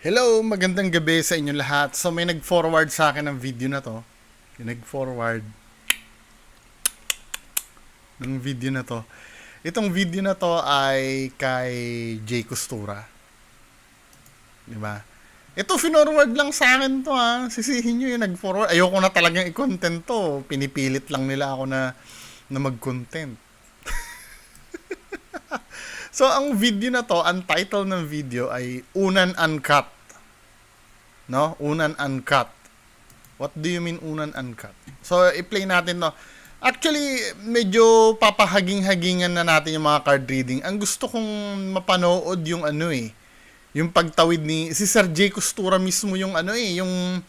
Hello, magandang gabi sa inyo lahat. So may nag-forward sa akin ng video na to. Yung nag-forward ng video na to. Itong video na to ay kay Jay Costura. Diba? Ito, finorward lang sa akin to ha. Sisihin nyo yung nag-forward. Ayoko na talagang i-content to. Pinipilit lang nila ako na mag-content. So, ang video na to, ang title ng video ay Unan Uncut. No? Unan Uncut. What do you mean Unan Uncut? So, i-play natin to. Actually, medyo papahaging-hagingan na natin yung mga card reading. Ang gusto kong mapanood yung yung pagtawid ni si Sir Jay Costura mismo yung yung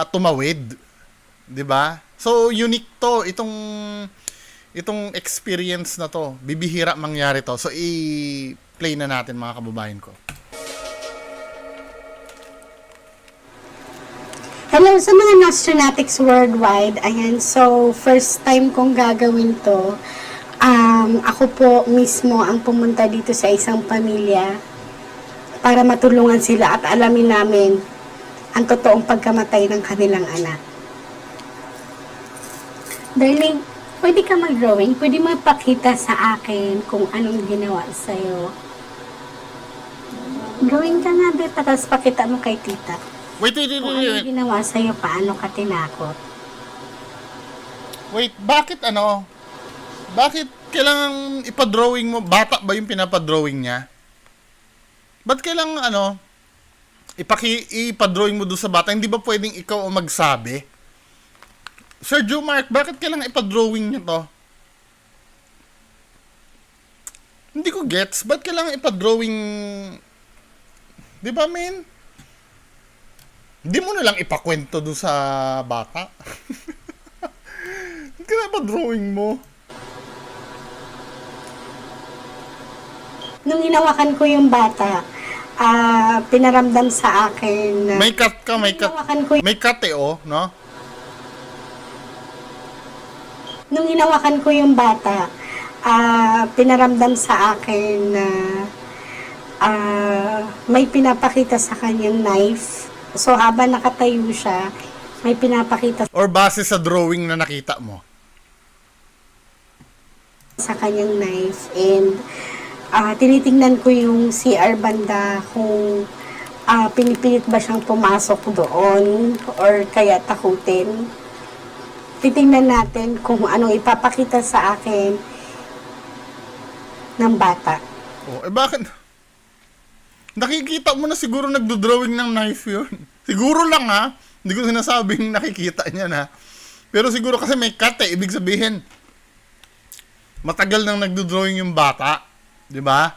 tumawid. 'Di ba? So, unique to itong experience na to, bibihira mangyari to. So, i-play na natin mga kababayan ko. Hello sa mga Nostronatics worldwide. Ayan, so first time kong gagawin to. Ako po mismo ang pumunta dito sa isang pamilya para matulungan sila at alamin namin ang totoong pagkamatay ng kanilang anak. Darling, pwede ka mag-drawing? Pwede mo ipakita sa akin kung anong ginawa sa'yo? Drawing ka nga, beta, tapos pakita mo kay tita. Wait. Kung anong ginawa sa'yo, paano ka tinakot? Wait, bakit Bakit kailangan ipa-drawing mo? Bata ba yung pinapa-drawing niya? Ba't kailangan ipa-drawing mo doon sa bata? Hindi ba pwedeng ikaw ang magsabi? Sir Joe Mark, bakit kailangan ipa-drawing niya to? Hindi ko gets. Ba't kailangan ipa-drawing? Di ba, men? Hindi mo na lang ipakwento doon sa bata. Ba't kailangan ipa-drawing mo? Nung hinawakan ko yung bata, pinaramdam sa akin na... May cut ka, may cut. May cut no? Nung hinawakan ko yung bata, pinaramdam sa akin na may pinapakita sa kanyang knife. So, habang nakatayo siya, may pinapakita Or base sa drawing na nakita mo? sa kanyang knife. And tinitingnan ko yung CR banda kung pinipilit ba siyang pumasok doon or kaya takutin. Titingnan natin kung anong ipapakita sa akin ng bata. Oh, bakit? Nakikita mo na siguro nagdo-drawing ng knife yun. Siguro lang Hindi ko sinasabing nakikita niya na. Pero siguro kasi may cut ibig sabihin, matagal nang nagdo-drawing yung bata. Di ba?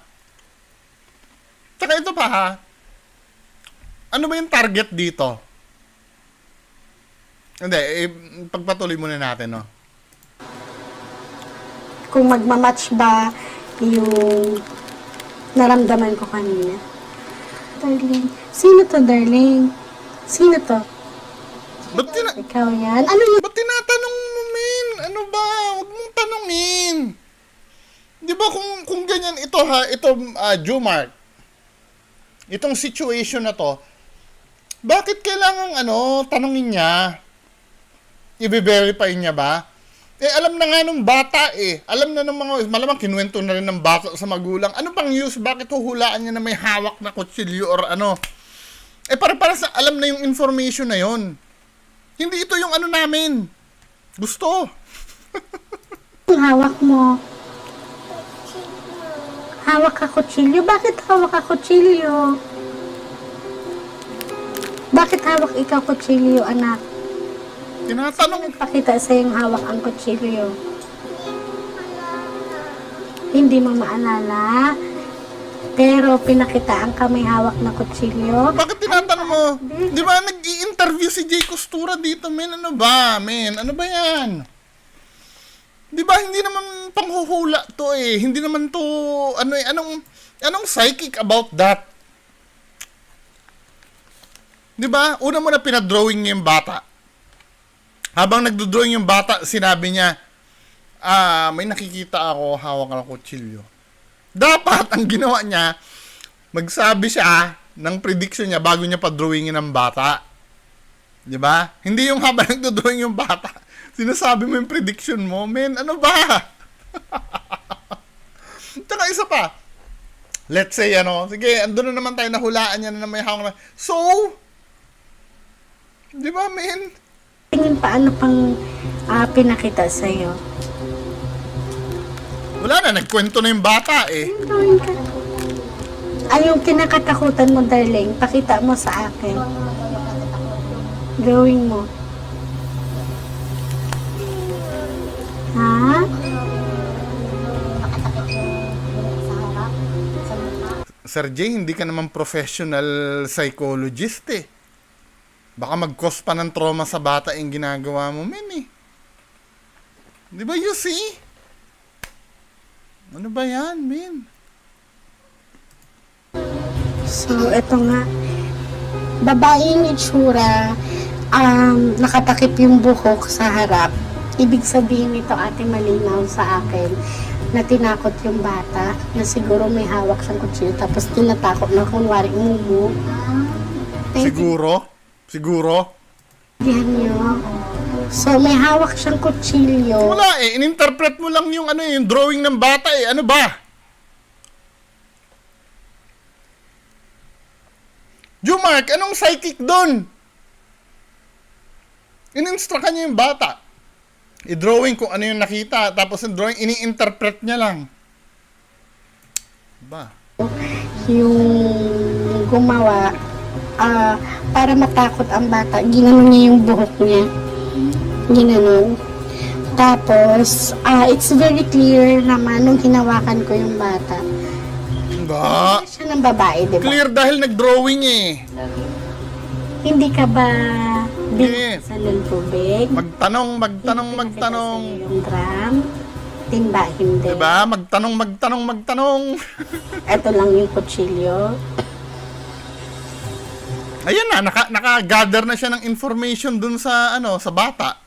Tsaka ito pa ano ba yung target dito? Hindi, pagpatuloy muna natin, no? Kung magmamatch ba yung naramdaman ko kanina. Darling. Sino to, darling? Sino to? Ikaw yan? Ano yun? Ba't tinatanong mo, men? Ano ba? Huwag mong tanongin. Di ba kung ganyan ito, Jumark, itong situation na to, bakit kailangan, tanongin niya? I-verify niya ba? Alam na nga nung bata Alam na ng mga, malamang kinuwento na rin ng bata sa magulang. Ano pang use? Bakit huhulaan niya na may hawak na kutsilyo or ano? Para sa alam na yung information na yon. Hindi ito yung namin. Gusto. Ang hawak mo. Hawak ka kutsilyo? Bakit hawak ka kutsilyo? Bakit hawak ikaw kutsilyo, anak? Tinatanong. Pakita sa yung hawak ang kutsilyo. Hindi mo maalala. Pero pinakita ang kamay hawak na kutsilyo. Bakit tinatanong mo? Di ba nag-i-interview si Jay Costura dito, men? Ano ba, men? Ano ba yan? Di ba hindi naman panghuhula to Hindi naman to, anong psychic about that? Di ba? Una mo na pinadrawing niya yung bata. Habang nagdodrawing yung bata, sinabi niya, may nakikita ako, hawak ng kutsilyo. Dapat, ang ginawa niya, magsabi siya ng prediction niya bago niya pa-drawingin ng bata. 'Di ba? Hindi yung habang nagdo-drawing yung bata. Sinasabi mo yung prediction mo, men, ano ba? Tsaka isa pa. Let's say, sige, andun na naman tayo, nahulaan niya na may hawak na. So, di ba, men? Tingin paano pang pinakita sa'yo? Wala na, nagkwento na yung bata eh. Drawing ka. Ay, yung kinakatakutan mo, darling, pakita mo sa akin. Drawing mo. Ha? Sir Jay, hindi ka naman professional psychologist eh. Baka mag-cause pa ng trauma sa bata yung ginagawa mo, men eh. Di ba, you see? Ano ba yan, men? So, eto nga. Babae yung itsura, nakatakip yung buhok sa harap. Ibig sabihin nito, ate, malinaw sa akin na tinakot yung bata na siguro may hawak siyang kutsilyo tapos tinatakot na kunwari umumu. Siguro? Siguro? Diyan nyo. So, may hawak siyang kutsilyo. Wala eh, ininterpret mo lang yung yung drawing ng bata eh. Ano ba? Jumark, anong psychic doon? In-instruct niya yung bata. I-drawing kung ano yung nakita. Tapos yung drawing, ini-interpret niya lang. Ba? Yung gumawa, para matakot ang bata, ginanon niya yung buhok niya. Ginanon. Tapos, it's very clear naman nung hinawakan ko yung bata. Ba? Siya ng babae, di ba? Clear dahil nag-drawing eh. Hindi ka ba Hindi. binasa ng tubig? Magtanong. Yung drum? Timba, hindi. Diba? Magtanong. Ito lang yung kutsilyo. Ayan na, naka-gather na siya ng information dun sa, sa bata.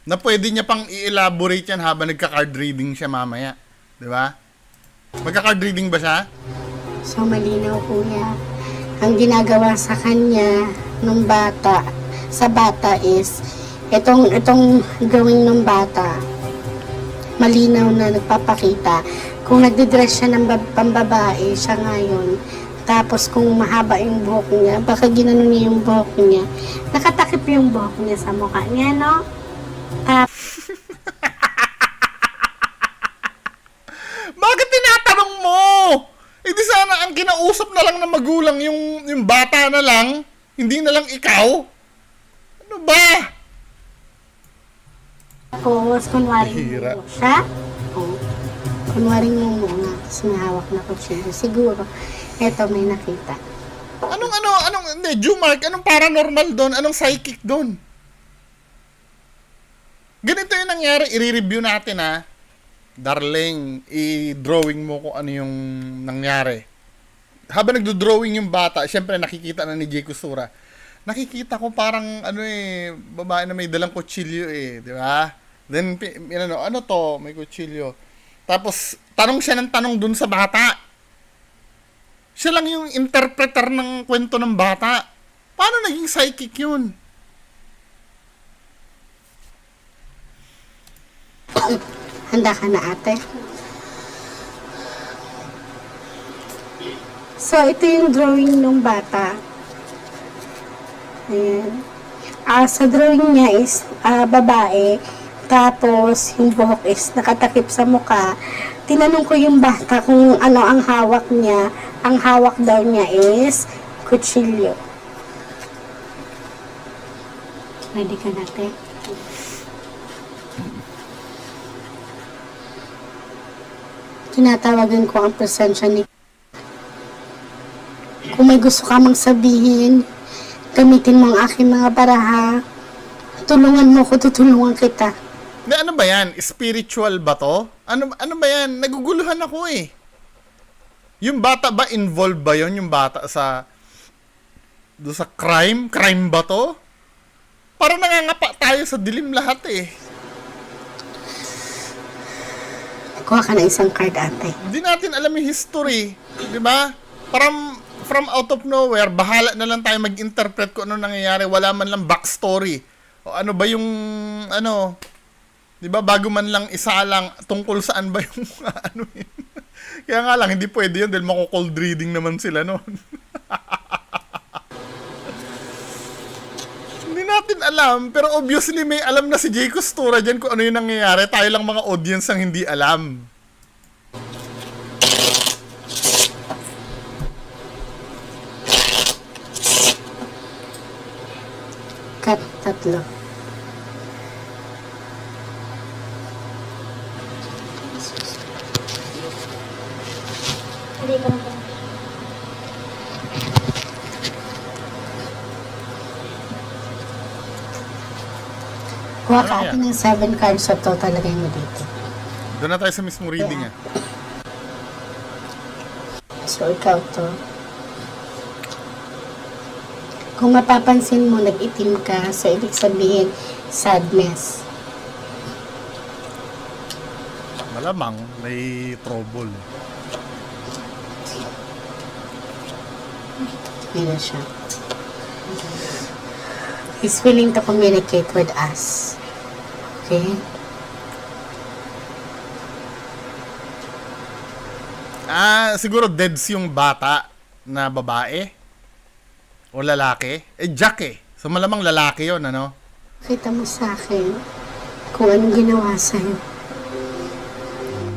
Na pwede niya pang i-elaborate yan habang nagka-card reading siya mamaya. Diba? Magka-card reading ba siya? So, malinaw po niya. Ang ginagawa sa kanya nung bata, sa bata is, itong gawin ng bata, malinaw na nagpapakita. Kung nagdidress siya ng pambabae, siya ngayon. Tapos kung mahaba yung buhok niya, baka ginanon niya yung buhok niya. Nakatakip yung buhok niya sa mukha niya, no? Bakit tinatanong mo? Eh di sana ang kinausap na lang ng magulang yung bata na lang, hindi na lang ikaw. Ano ba? Tapos, kunwari Hira. mo siya. Oh. Kunwari mo muna. Tapos may hawak na kutsilyo. Siguro, eto may nakita. Hindi, Jumark, anong paranormal doon? Anong psychic doon? Ganito yung nangyari, i-review natin ha. Darling, i-drawing mo kung ano yung nangyari. Habang nagdo-drawing yung bata, syempre nakikita na ni Jay Kusura. Nakikita ko parang babae na may dalang kutsilyo eh, di ba? Then ano to, may kutsilyo. Tapos tanong siya ng tanong dun sa bata. Siya lang yung interpreter ng kwento ng bata. Paano naging psychic yun? Handa ka na, ate? So, ito yung drawing ng bata. Ayan. Sa drawing niya is babae. Tapos, yung buhok is nakatakip sa mukha. Tinanong ko yung bata kung ano ang hawak niya. Ang hawak daw niya is kutsilyo. Ready ka natin? Tinatawagan ko ang presensya ni. Kung may gusto ka mang sabihin, gamitin mo ang aking mga baraha. Tulungan mo ko, tutulungan kita. Ano ba yan? Spiritual ba to? Ano ba yan? Naguguluhan ako eh. Yung bata ba, involved ba yon yung bata doon sa crime? Crime ba to? Parang nangangapa tayo sa dilim lahat eh. Kuha ka na isang card, ate. Hindi natin alam yung history. Di ba? Parang from out of nowhere, bahala na lang tayo mag-interpret kung ano nangyayari. Wala man lang backstory. O ano ba yung, ano, di ba, bago man lang isa lang, tungkol saan ba yung, ano yun. Kaya nga lang, hindi pwede yun dahil mako-cold reading naman sila noon. Hindi natin alam, pero obviously may alam na si Jay Costura dyan kung ano yung nangyayari. Tayo lang mga audience ang hindi alam. Cut, tatlo. Hindi ko na. Kuha Ano ka yan? atin ng 7 cards sa total, lagay mo dito. Doon na tayo sa mismong reading ah. So, ikaw to. Kung mapapansin mo, nag-itim ka, so ibig sabihin, sadness. Malamang may trouble. Meron siya. He's willing to communicate with us. Okay? Siguro deads yung bata na babae o lalaki. Jack eh. So malamang lalaki yon, ano? Kita mo sa akin kung anong ginawa sa'yo.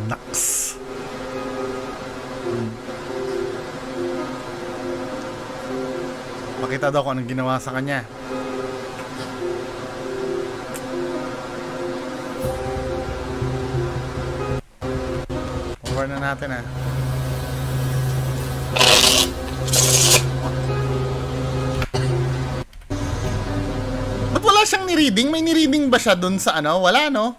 Naks. Pakita daw kung anong ginawa sa kanya. Over na natin ah. Ba't wala siyang ni-reading? May ni-reading ba siya dun sa ano? Wala, no?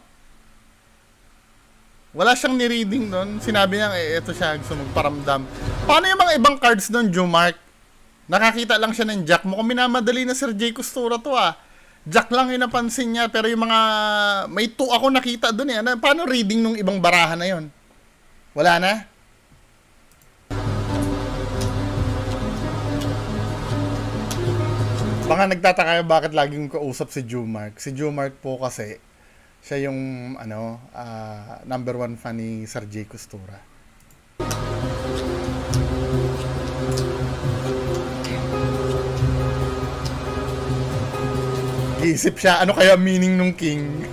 Wala siyang ni-reading dun. Sinabi niya, eto siya, gusto magparamdam. Paano yung mga ibang cards dun, Jumark? Nakakita lang siya ng Jack. Mukhang minamadali na Sir Jay Costura to ah. Jack lang yung napansin niya, pero yung mga... May 2 ako nakita dun eh. Ano, paano reading nung ibang barahan na yon? Wala na? Baka nagtataka kayo bakit laging kausap si Jumark. Si Jumark po kasi, siya yung ano, number 1 fan ni Sir Jay Costura. Iisip siya, ano kaya meaning nung king?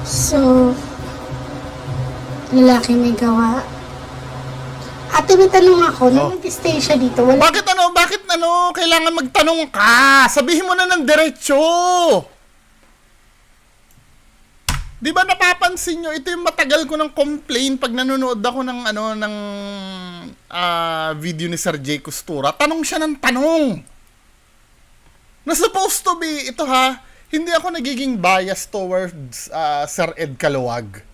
So, lalaki may gawa. Ate, may tanong ako. Nung nag-stay siya dito, wala... Bakit kailangan magtanong ka? Sabihin mo na ng diretsyo. Di ba napapansin nyo, ito yung matagal ko ng complaint pag nanonood ako ng video ni Sir Jay Costura. Tanong siya ng tanong. Na supposed to be, ito ha, hindi ako nagiging biased towards Sir Ed Caluwag.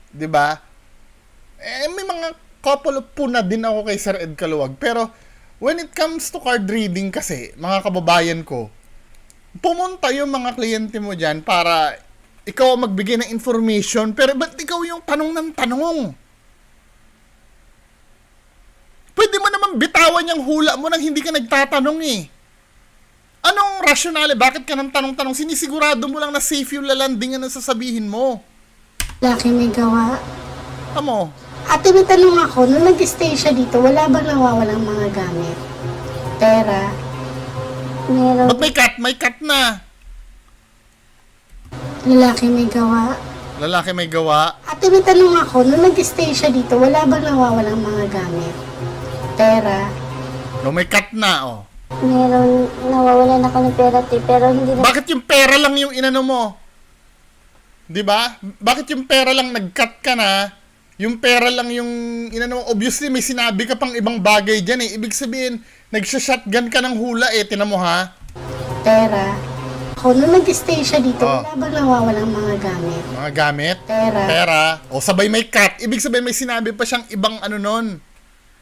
Di ba? May mga couple of puna din ako kay Sir Ed Caluwag. Pero, when it comes to card reading kasi, mga kababayan ko, pumunta yung mga kliyente mo dyan para ikaw ang magbigay ng information, pero ba't ikaw yung tanong ng tanong? Pwede mo naman bitawan yung hula mo nang hindi ka nagtatanong eh. Anong rasyonale? Bakit ka nang tanong-tanong? Sinisigurado mo lang na safe yung lalandingan na sasabihin mo. Lalaki may gawa. Amo, Ate, may tanong ako. Nung nag-stay siya dito, wala bang nawawalang mga gamit? Pera? Meron. ba't may cut? May cut na. Lalaki may gawa. Lalaki may gawa. Ate, may tanong ako. Nung nag-stay siya dito, wala bang nawawalang mga gamit? Pera? No, may cut na, oh. Meron. Nawawalan ako ng pera, te, pero hindi na. Bakit yung pera lang yung inano mo? 'Di ba? Bakit yung pera lang nag-cut ka na? Yung pera lang yung inano mo. Obviously may sinabi ka pang ibang bagay diyan eh. Ibig sabihin, nagsha-shotgun ka ng hula eh. Tinan mo ha. Pera? Ako, nung nag-stay siya dito, Oh. wala bang nawawalang mga gamit? Mga gamit, Pera? pera, o sabay may cut. Ibig sabihin may sinabi pa siyang ibang ano nun.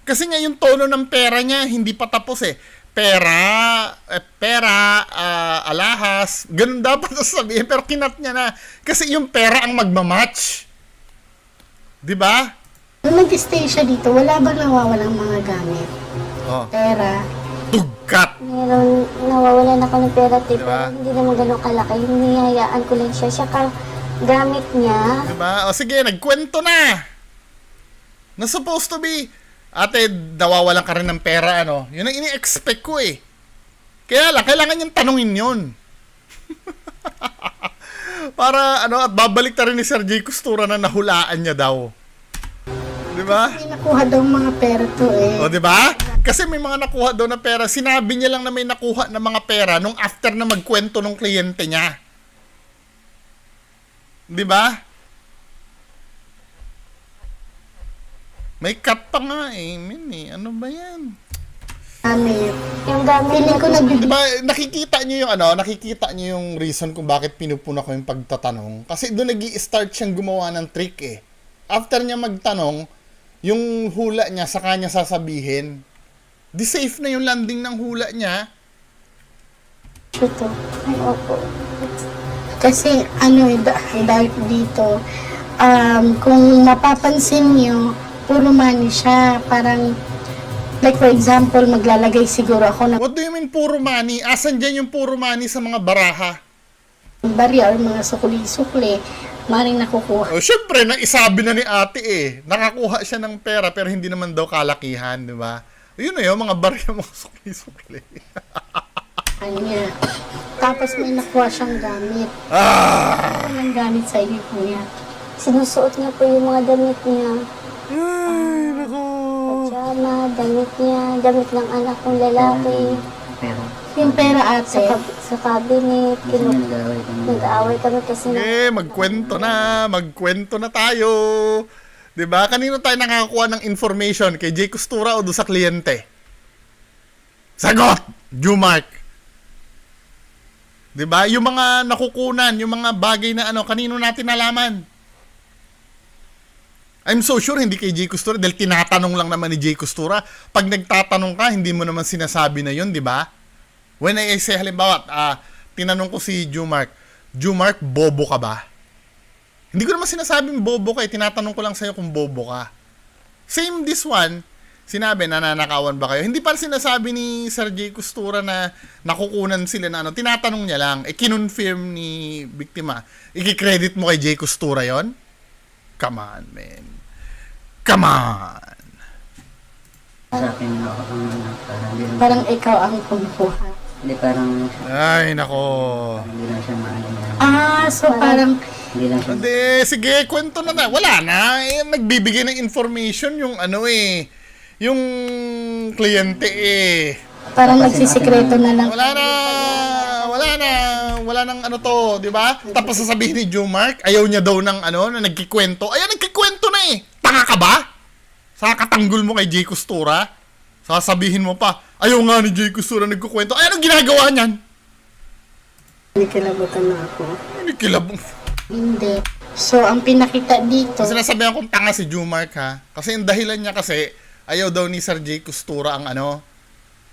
Kasi nga yung tono ng pera niya hindi pa tapos eh. alahas, ganun dapat sabihin, pero kinat niya na. Kasi yung pera ang magmamatch. Di ba? Nung nag-stay siya dito, wala bang nawawalang mga gamit? Oh, Pera. tugkat. Meron, nawawalan ako ng pera, te, Diba? pero hindi naman ganun kalaki. Hinihayaan ko lang siya. Siya gamit niya. Di ba? O sige, nagkwento na. Na supposed to be, ate, nawawalan ka rin ng pera, ano? Yun ang ini-expect ko eh. Kaya lang, kailangan niyang tanungin yun. Para, ano, at babalik na rin ni Sir J. Costura na nahulaan niya daw. Di ba? May nakuha daw mga pera to eh. O, di ba? Kasi may mga nakuha daw na pera. Sinabi niya lang na may nakuha na mga pera nung after na magkwento ng kliyente niya. Di ba? May cut pa nga eh. Ano ba yan? Gamit. Yung gamit Feeling ko niya, Di ba, nakikita niyo yung reason kung bakit pinupuna ko yung pagtatanong. Kasi doon nag-i-start siyang gumawa ng trick eh. After niya magtanong, yung hula niya sa kanya sasabihin, di safe na yung landing ng hula niya. ito. opo. Kasi ano dahil dito, kung mapapansin niyo, puro money siya. Parang, like for example, maglalagay siguro ako ng What do you mean puro money? Asan dyan yung puro money sa mga baraha? barya or mga sukli-sukli, maring nakukuha. O syempre, naisabi na ni ate eh. Nakakuha siya ng pera pero hindi naman daw kalakihan, di ba? Yun na yun, mga barya, mga sukli-sukli. Kanya. Tapos may nakuha siyang gamit. Ah! Anong gamit sa iyo, kuya? Sinusuot niya po yung mga damit niya. Ay, nako. Pajama, damit niya, damit ng anak kong lalaki. Pero, Yung pera ate, Sa cabinet, nag-aaway kami kasi Magkwento na tayo. 'Di ba? Kanino tayo nakakuha ng information, kay Jay Costura o do sa kliyente? Sagot, Jumark. 'Di ba? Yung mga nakukunan, yung mga bagay na ano, kanino natin nalaman? I'm so sure hindi kay Jay Costura dahil tinatanong lang naman ni Jay Costura. Pag nagtatanong ka, hindi mo naman sinasabi na 'yon, 'di ba? When I say halimbawa, tinanong ko si Jumark, bobo ka ba? Hindi ko naman sinasabing bobo ka, tinatanong ko lang sa'yo kung bobo ka. Same this one, sinabi, nananakawan ba kayo? Hindi pa sinasabi ni Sir J. Costura na nakukunan sila na ano, tinatanong niya lang, kinonfirm ni biktima. Iki-credit mo kay J. Costura yon? Come on, man. Come on! sa akin ako parang hindi lang, parang ikaw ang kumukuha. hindi parang Ay, nako. hindi lang siya maano na, So parang, hindi lang siya Hindi, sige, kwento na. Wala na. Nagbibigay ng information yung ano eh. Yung kliyente eh. parang nagsisikreto na lang. Wala nang ano to, di ba? Tapos sasabihin ni Jumark, ayaw niya daw ng ano, na nagkikwento. Ayan, nagkikwento na eh. Tanga ka ba? Sa katanggol mo kay Jay Costura? Sasabihin mo pa, ayaw nga ni Jay Costura nagkukwento. Ay, anong ginagawa niyan? Nikilabutan na ako. Hindi kilabong. Hindi. So, ang pinakita dito, Kasi sinasabihan kong tanga si Jumark ha. Kasi yung dahilan niya kasi, ayaw daw ni Sir Jay Costura ang ano,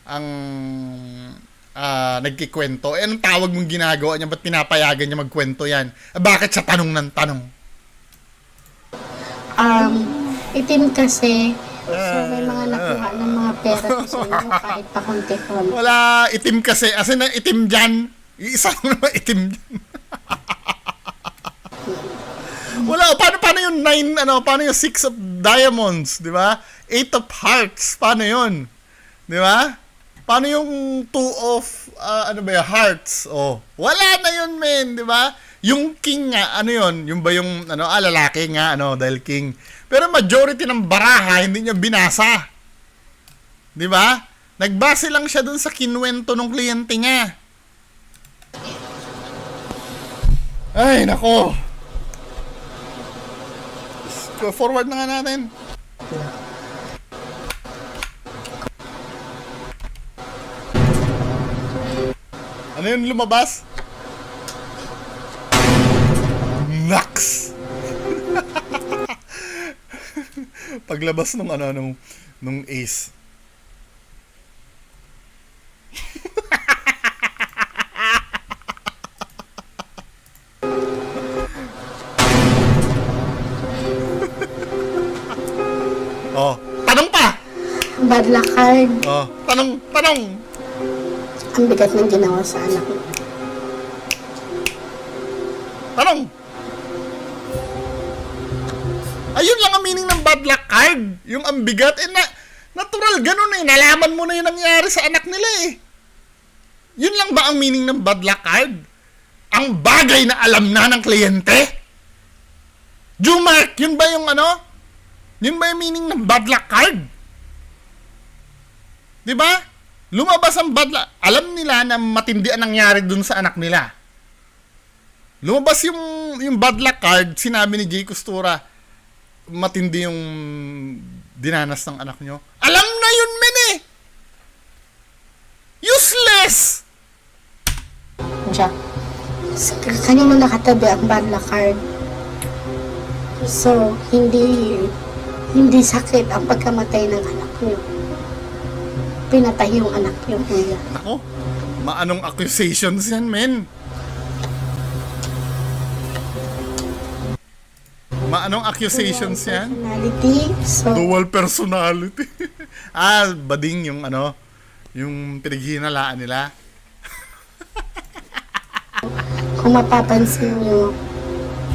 ang nagkikwento. Anong tawag mong ginagawa niya? Ba't pinapayagan niya magkwento yan? Bakit siya tanong ng tanong? itim kasi, so may mga nakuha ng mga pera sa inyo kahit pa konti-konti. Wala, itim kasi. Asin na itim dyan. Isa lang naman itim dyan. Wala, paano yung 9, paano yung 6 of diamonds, di ba? 8 of hearts, paano yun? Di ba? Paano yung 2 of, hearts? Oh, wala na yun, men, di ba? Yung king nga, ano yun? Yung ba yung, lalaki nga, dahil king. Pero majority ng baraha, hindi niya binasa. Di ba? Nagbase lang siya dun sa kinwento ng kliyente niya. Ay, nako. Go forward na nga natin. Ano yun lumabas? Nax! Paglabas nung nung ace. Oh, tanong pa. Bad luck card. Oh, tanong. Ang bigat ng ginawa sa anak mo. Tanong. Ayun lang ang meaning ng bad luck card. Yung ang bigat. Natural, ganun eh. Nalaman mo na yung nangyari sa anak nila eh. Yun lang ba ang meaning ng bad luck card? Ang bagay na alam na ng kliyente? Jumark, yun ba yung ano? Yun ba yung meaning ng bad luck card? Diba? Lumabas ang bad luck. Alam nila na matindi ang nangyari dun sa anak nila. Lumabas yung bad luck card, sinabi ni Jay Costura, matindi yung dinanas ng anak nyo. Alam na yun, men eh! Useless! Jack, kanino nakatabi ang bad luck card? So, hindi sakit ang pagkamatay ng anak niyo. Pinatay yung anak niyo, kuya. Ako, maanong accusations yan, men? Maanong accusations yan? Personality. So, Dual personality. Bading yung ano, yung pinaghihinalaan nila. kung mapapansin niyo,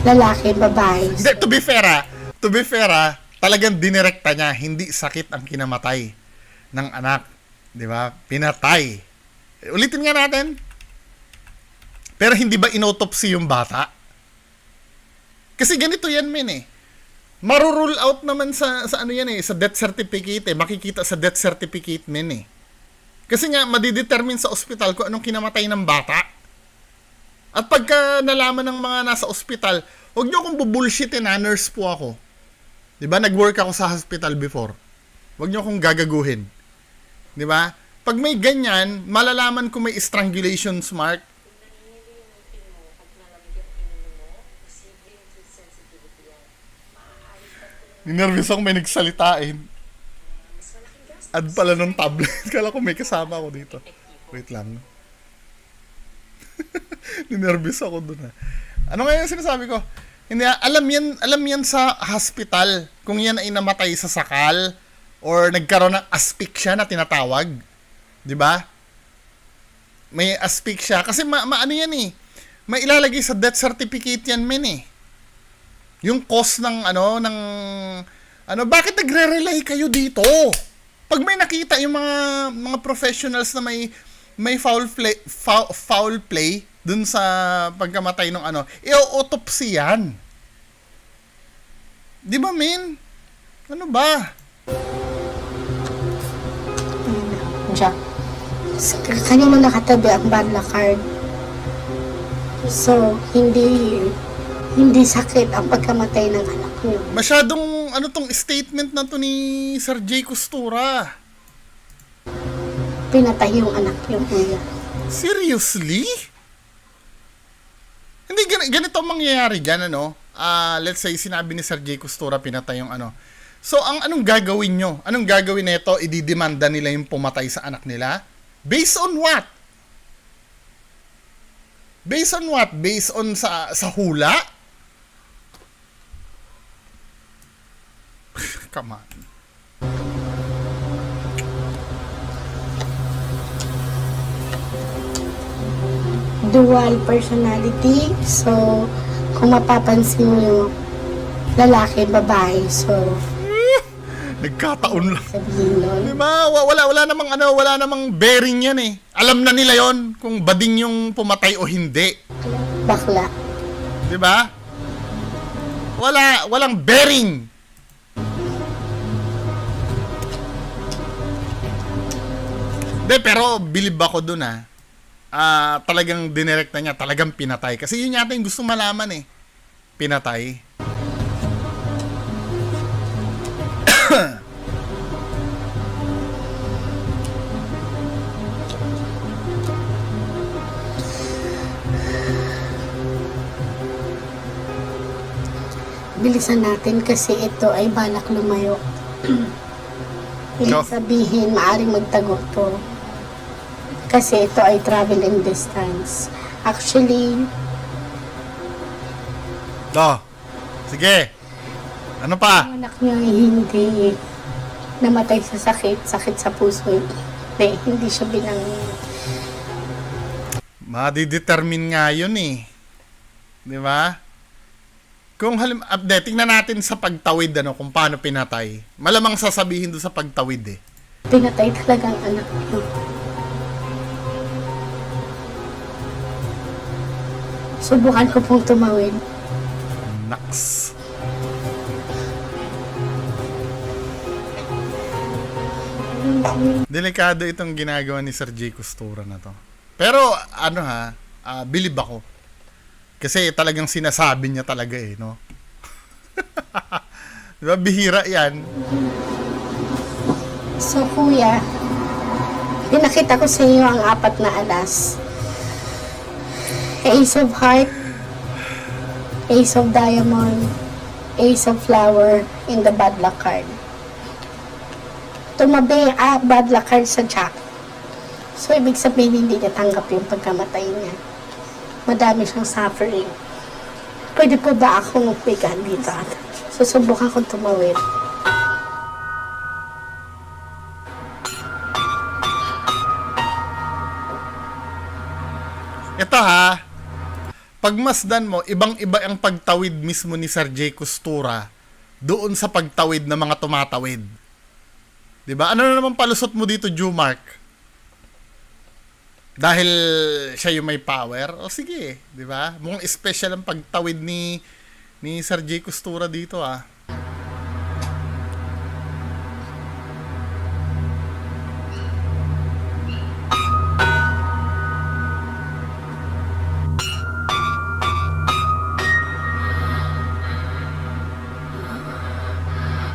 lalaki, babae. Hindi, to be fair, talagang dinirekta niya, hindi sakit ang kinamatay ng anak. Di ba? Pinatay. Ulitin nga natin. Pero hindi ba inautopsy yung bata? Kasi ganito yan, men eh. Marurule out naman sa ano yan eh, sa death certificate eh. Makikita sa death certificate, men eh. Kasi nga, madidetermine sa ospital kung anong kinamatay ng bata. At pagka nalaman ng mga nasa ospital, huwag nyo akong bubullshitin ha, nurse po ako. Diba? Nag-work ako sa hospital before. Huwag nyo akong gagaguhin. Diba? Pag may ganyan, malalaman kung may strangulation mark. Ninervous ako, may nagsalitain. Add pala ng tablet. Kala ko may kasama ako dito. Wait lang. Ninervous ako dun ha. Ano nga yung sinasabi ko? Hindi, alam yan sa hospital. Kung yan ay namatay sa sakal or nagkaroon ng asphyxia na tinatawag. 'Di ba? May asphyxia kasi ano yan eh. May ilalagay sa death certificate yan, men eh. Yung cause ng bakit nagre-rely kayo dito? Pag may nakita yung mga professionals na may foul play dun sa pagkamatay ng i-autopsy yan. Di ba, men? Ano ba? Jack, kanino nakatabi ang bad luck card? So, hindi sakit ang pagkamatay ng anak niyo. Masyadong tong statement na to ni Sir Jay Costura. Pinatay yung anak niyo, kuya. Seriously? Hindi ganito ang mangyayari diyan let's say sinabi ni Sir Jay Costura pinatay yung So anong gagawin nyo? Anong gagawin nito? Ididemanda nila yung pumatay sa anak nila? Based on what? Based on what? Based on sa hula? Come on. Dual personality. So, kung mapapansin niyo, lalaki, babae. So, Nagkataon lang. sabihin nun, Diba? Wala namang bearing yan eh. Alam na nila yon kung bading yung pumatay o hindi. bakla. Diba? Walang bearing. Pero bilib ako dun talagang dinirekta niya, talagang pinatay. Kasi yun yata yung gusto malaman eh. Pinatay. Bilisan natin kasi ito ay balak lumayo. Ibig No. sabihin, maaring magtago to. Kasi ito ay travel and distance. Actually, Sige. Ano pa? ang anak niya ay hindi namatay sa sakit sa puso. Hindi siya Madidetermine nga yun eh. Di ba? Kung tingnan natin sa pagtawid, kung paano pinatay. Malamang sasabihin doon sa pagtawid eh. pinatay talaga ang anak niya. Subukan ko pong tumawid. Naks. Delikado itong ginagawa ni Sir J. Costura na to. Pero believe ako. Kasi talagang sinasabi niya talaga eh, no? Diba, bihira yan. So, kuya, pinakita ko sa iyo ang 4 na alas. Ace of Heart, Ace of Diamond, Ace of Flower, and the bad luck card. Tumabi ang bad luck card sa Jack. So, ibig sabihin hindi niya tanggap yung pagkamatay niya. Madami siyang suffering. Pwede po ba akong magpigan dito? Susubukan kong tumawid. Ito pagmasdan mo, ibang-iba ang pagtawid mismo ni Sir J. Costura doon sa pagtawid ng mga tumatawid. Diba? Ano na naman palusot mo dito, Jumark? Dahil siya yung may power? O sige, diba? Mukhang special ang pagtawid ni Sir J. Costura dito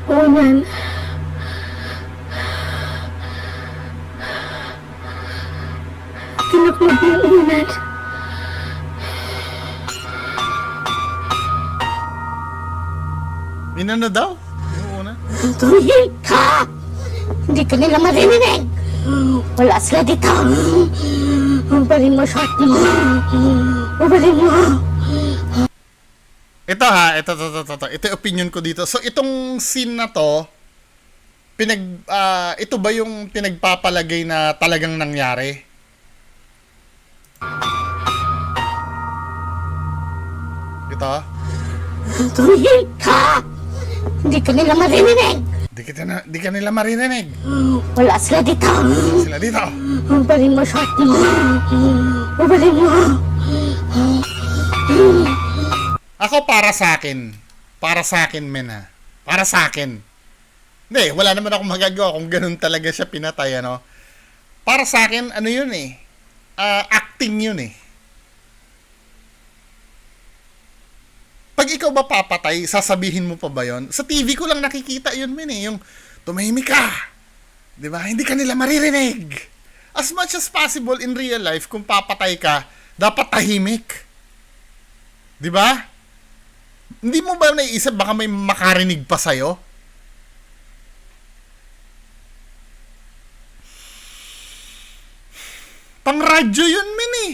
Unan. Tinuklog yung unan. Inano daw? Yung una? Tumigil ka! Hindi ka nila maririnig! Wala sila dito! Ubalin mo shot mo! Ubalin mo! Ito ito yung opinion ko dito. So itong scene na to, ito ba yung pinagpapalagay na talagang nangyari? Ito? Tumigil ka! Hindi ka nila maririnig! Di ka nila maririnig. Wala sila dito! Sila dito. Ubalin mo shot mo! Ubalin mo! Ako para sa akin men para sa akin. Hindi, wala naman akong magagawa kung ganun talaga siya pinatay, Para sa akin, yun eh. Acting yun eh. Pag ikaw ba papatay, sasabihin mo pa ba yun? Sa TV ko lang nakikita yun, men eh. Yung tumahimik ka. Diba? Hindi ka nila maririnig. As much as possible in real life, kung papatay ka, dapat tahimik. Diba? Hindi mo ba naiisip baka may makarinig pa sa'yo? Pang radyo yun, men eh.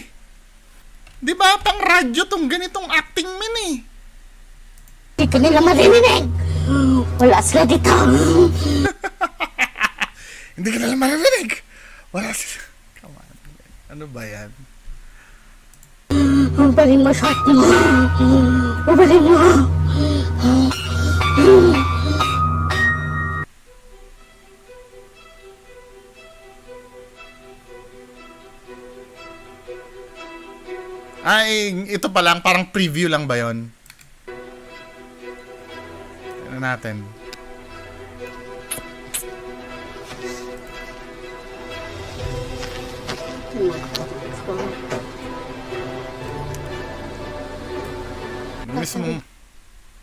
Di ba? Pang radyo tong ganitong acting, men eh. Hindi ka nila maririnig! Wala sila dito! Hindi ka nila maririnig! Wala sila. Come on. Ano ba yan? Ubalin mo shot mo! Ubalin mo! Ay, ito pa lang, parang preview lang ba yon? Ano natin?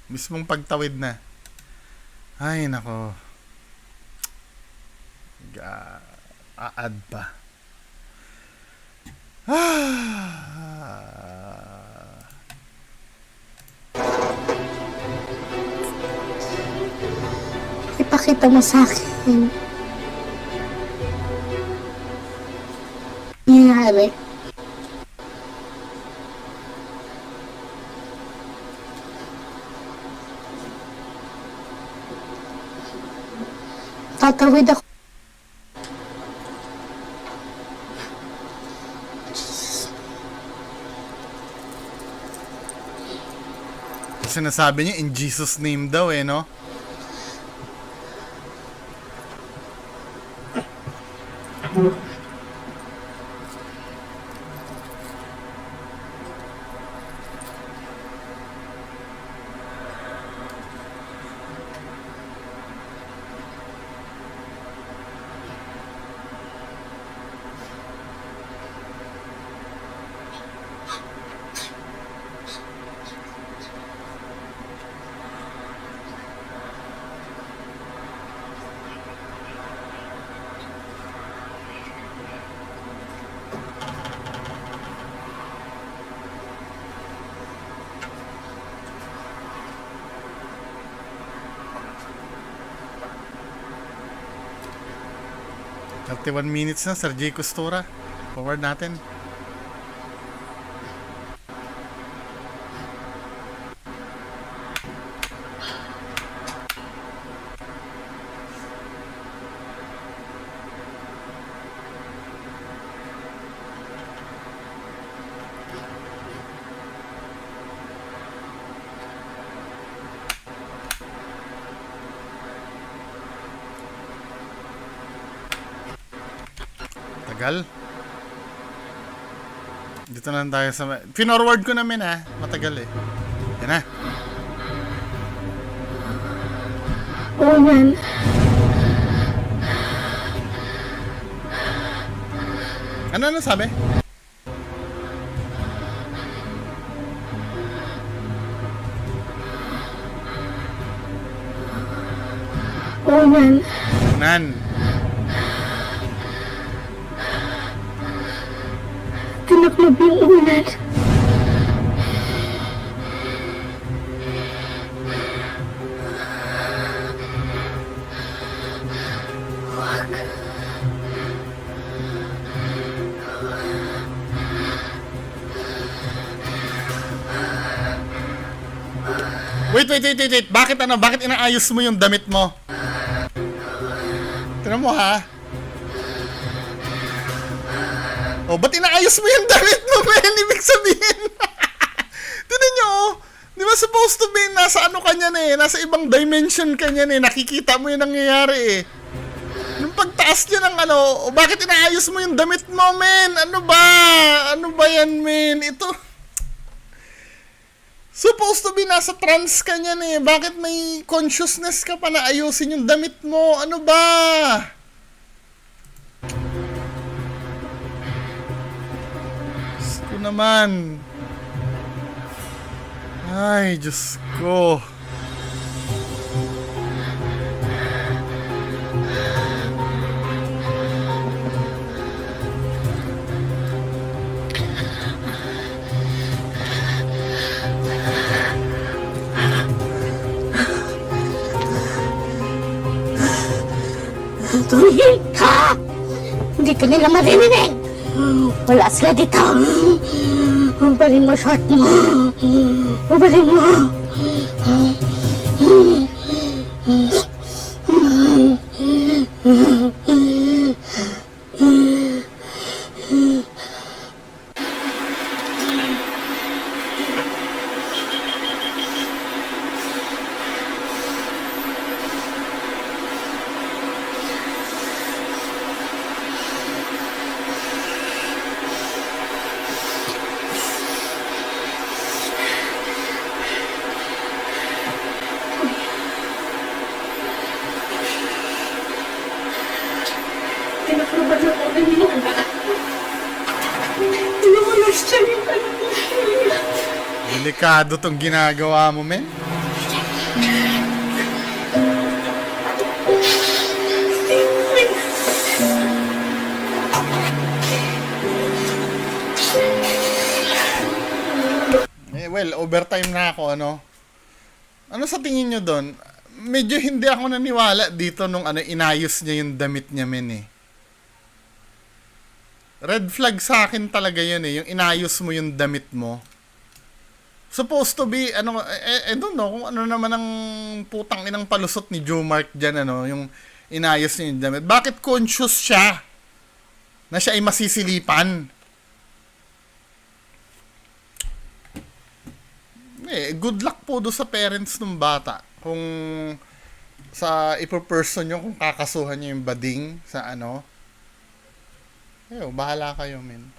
Mismong pagtawid na. Ay, nako. Aad pa. Ipakita mo sa akin sabi? Tatawid ako. Sinasabi niya in Jesus name daw eh, no? Minutes na, Sir J. Costura. Forward natin. Tagal. Dito na lang tayo sa... Pinorward ko namin ah. Matagal eh. Yan na. Unan. Ano sabi? Unan. Nan. Tinaklob yung unan. Wait. Bakit inaayos mo yung damit mo? Tignan mo ha. Oh, ba't inaayos mo yung damit mo, man? Ibig sabihin. Tignan nyo, oh. Di ba supposed to be, nasa ano ka niyan eh, nasa ibang dimension ka niyan eh, nakikita mo yung nangyayari eh. Nung pagtaas niya ng ano, oh, bakit inaayos mo yung damit mo, men? Ano ba? Ano ba yan, men? Ito, supposed to be nasa trance ka niyan eh, bakit may consciousness ka pa na ayusin yung damit mo? Ano ba? Diyos ko naman. Ay, Diyos ko. Tumigil ka! Hindi ka nila maririnig! Wala sila dito! Ubalin mo short mo! Ubalin mo! Tinakloban ako na nila. Tinawalas siya yung anak ko. Delikado tong ginagawa mo, men. Well, overtime na ako, ano? Ano sa tingin nyo doon? Medyo hindi ako naniwala dito nung ano, inayos niya yung damit niya, men eh. Red flag sa akin talaga yun eh. Yung inayos mo yung damit mo. Supposed to be, ano, I don't know, kung ano naman ang putang inang palusot ni Joe Mark dyan, ano, yung inayos niya yung damit. Bakit conscious siya na siya ay masisilipan? Good luck po do sa parents ng bata. Kung sa ipo-person nyo, kung kakasuhan nyo yung bading sa ano. Bahala kayo, men.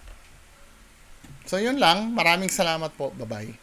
So, yun lang. Maraming salamat po. Bye-bye.